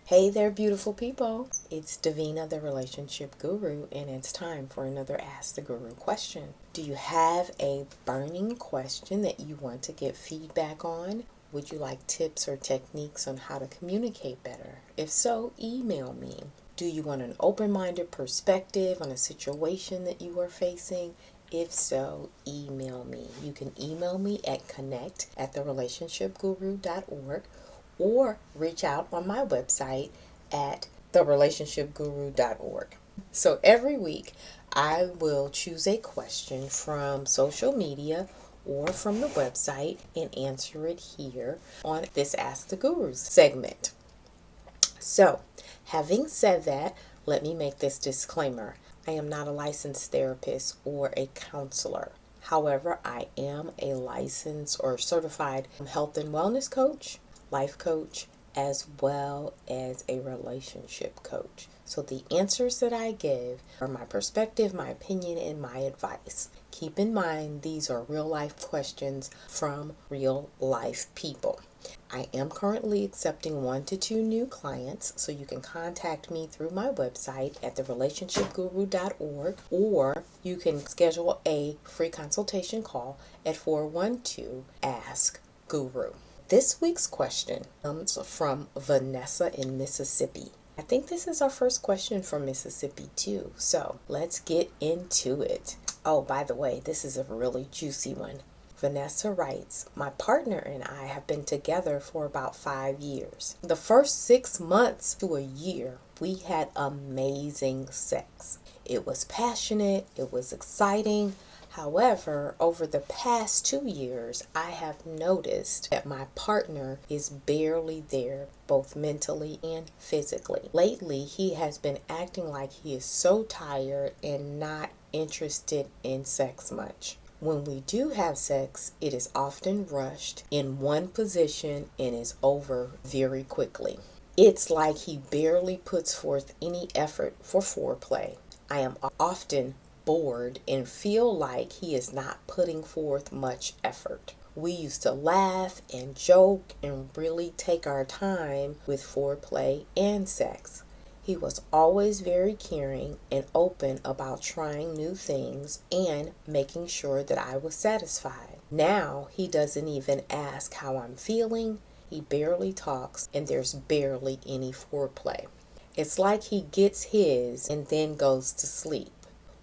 Hey there, beautiful people. It's Davina, the Relationship Guru, and it's time for another Ask the Guru question. Do you have a burning question that you want to get feedback on? Would you like tips or techniques on how to communicate better? If so, email me. Do you want an open-minded perspective on a situation that you are facing? If so, email me. You can email me at connect@therelationshipguru.org or reach out on my website at therelationshipguru.org. So every week I will choose a question from social media or from the website and answer it here on this Ask the Gurus segment. So, having said that, let me make this disclaimer. I am not a licensed therapist or a counselor. However, I am a licensed or certified health and wellness coach, life coach, as well as a relationship coach. So the answers that I give are my perspective, my opinion, and my advice. Keep in mind these are real life questions from real life people. I am currently accepting 1 to 2 new clients, so you can contact me through my website at therelationshipguru.org, or you can schedule a free consultation call at 412-ASK-GURU. This week's question comes from Vanessa in Mississippi. I think this is our first question from Mississippi too, so let's get into it. Oh, by the way, this is a really juicy one. Vanessa writes, my partner and I have been together for about 5 years. The first 6 months to a year, we had amazing sex. It was passionate, it was exciting. However, over the past 2 years, I have noticed that my partner is barely there, both mentally and physically. Lately, he has been acting like he is so tired and not interested in sex much. When we do have sex, it is often rushed in one position and is over very quickly. It's like he barely puts forth any effort for foreplay. I am often bored and feel like he is not putting forth much effort. We used to laugh and joke and really take our time with foreplay and sex. He was always very caring and open about trying new things and making sure that I was satisfied. Now he doesn't even ask how I'm feeling, he barely talks, and there's barely any foreplay. It's like he gets his and then goes to sleep.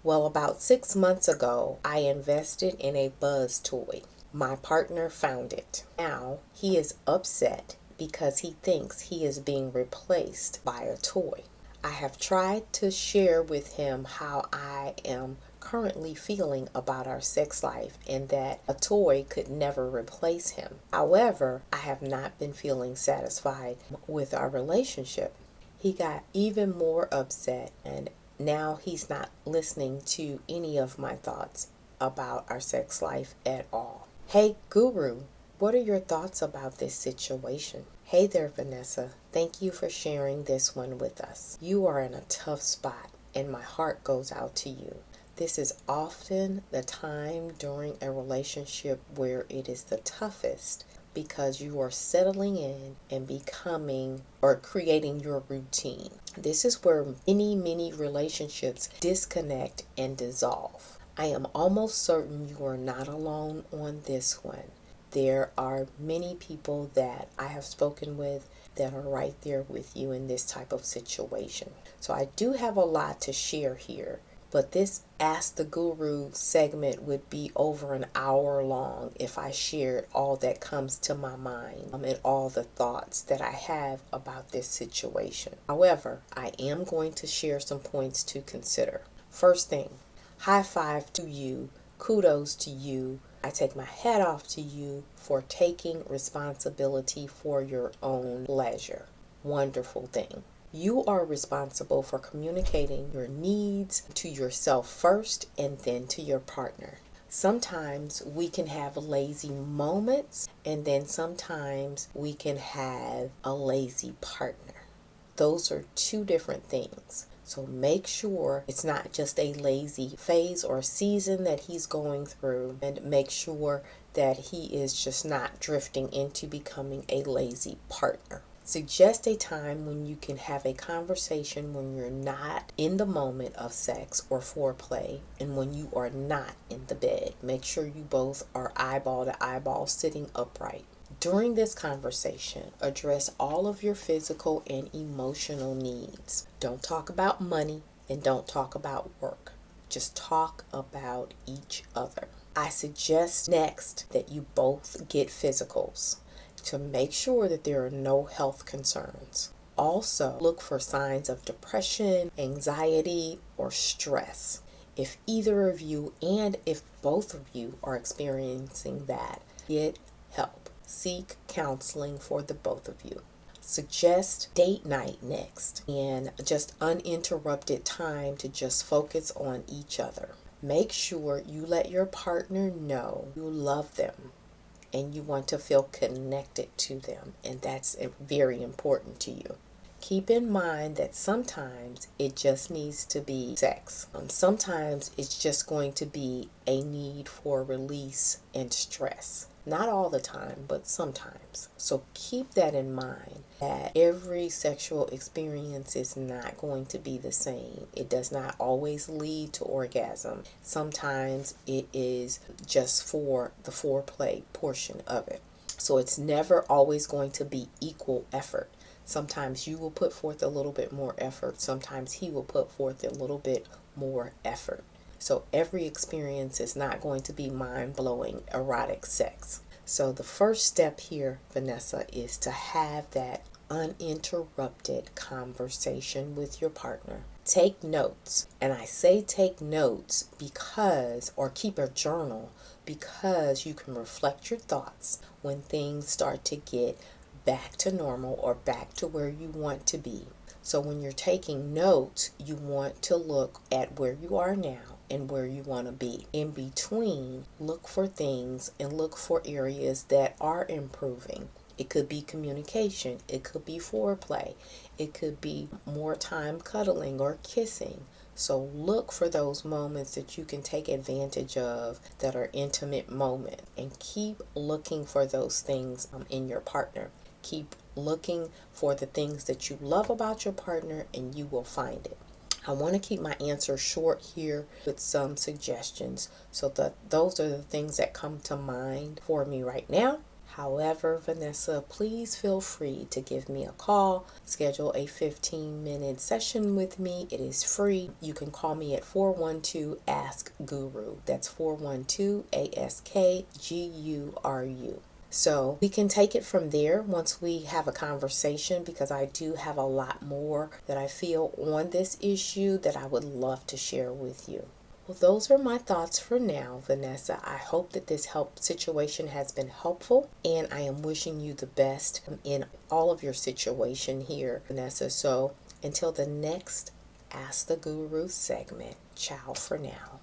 Well, about 6 months ago, I invested in a buzz toy. My partner found it. Now he is upset because he thinks he is being replaced by a toy. I have tried to share with him how I am currently feeling about our sex life and that a toy could never replace him. However, I have not been feeling satisfied with our relationship. He got even more upset, and now he's not listening to any of my thoughts about our sex life at all. Hey, Guru, what are your thoughts about this situation? Hey there, Vanessa. Thank you for sharing this one with us. You are in a tough spot, and my heart goes out to you. This is often the time during a relationship where it is the toughest because you are settling in and becoming or creating your routine. This is where many relationships disconnect and dissolve. I am almost certain you are not alone on this one. There are many people that I have spoken with that are right there with you in this type of situation. So I do have a lot to share here, but this Ask the Guru segment would be over an hour long if I shared all that comes to my mind and all the thoughts that I have about this situation. However, I am going to share some points to consider. First thing, high five to you, kudos to you. I take my hat off to you for taking responsibility for your own pleasure. Wonderful thing. You are responsible for communicating your needs to yourself first and then to your partner. Sometimes we can have lazy moments, and then sometimes we can have a lazy partner. Those are two different things. So make sure it's not just a lazy phase or season that he's going through, and make sure that he is just not drifting into becoming a lazy partner. Suggest a time when you can have a conversation when you're not in the moment of sex or foreplay and when you are not in the bed. Make sure you both are eyeball to eyeball, sitting upright. During this conversation, address all of your physical and emotional needs. Don't talk about money and don't talk about work. Just talk about each other. I suggest next that you both get physicals to make sure that there are no health concerns. Also, look for signs of depression, anxiety, or stress. If either of you and if both of you are experiencing that, get help. Seek counseling for the both of you. Suggest date night next and just uninterrupted time to just focus on each other. Make sure you let your partner know you love them and you want to feel connected to them, and that's very important to you. Keep in mind that sometimes it just needs to be sex. Sometimes it's just going to be a need for release and stress. Not all the time, but sometimes. So keep that in mind, that every sexual experience is not going to be the same. It does not always lead to orgasm. Sometimes it is just for the foreplay portion of it. So it's never always going to be equal effort. Sometimes you will put forth a little bit more effort. Sometimes he will put forth a little bit more effort. So every experience is not going to be mind-blowing erotic sex. So the first step here, Vanessa, is to have that uninterrupted conversation with your partner. Take notes. And I say take notes because, or keep a journal, because you can reflect your thoughts when things start to get back to normal or back to where you want to be. So when you're taking notes, you want to look at where you are now and where you want to be. In between, look for things and look for areas that are improving. It could be communication, it could be foreplay, it could be more time cuddling or kissing. So look for those moments that you can take advantage of that are intimate moments, and keep looking for those things in your partner. Keep looking for the things that you love about your partner and you will find it. I want to keep my answer short here with some suggestions, so that those are the things that come to mind for me right now. However, Vanessa, please feel free to give me a call, schedule a 15-minute session with me. It is free. You can call me at 412-ASK-GURU. That's 412-ASK-GURU. So we can take it from there once we have a conversation, because I do have a lot more that I feel on this issue that I would love to share with you. Well, those are my thoughts for now, Vanessa. I hope that this situation has been helpful, and I am wishing you the best in all of your situation here, Vanessa. So until the next Ask the Guru segment, ciao for now.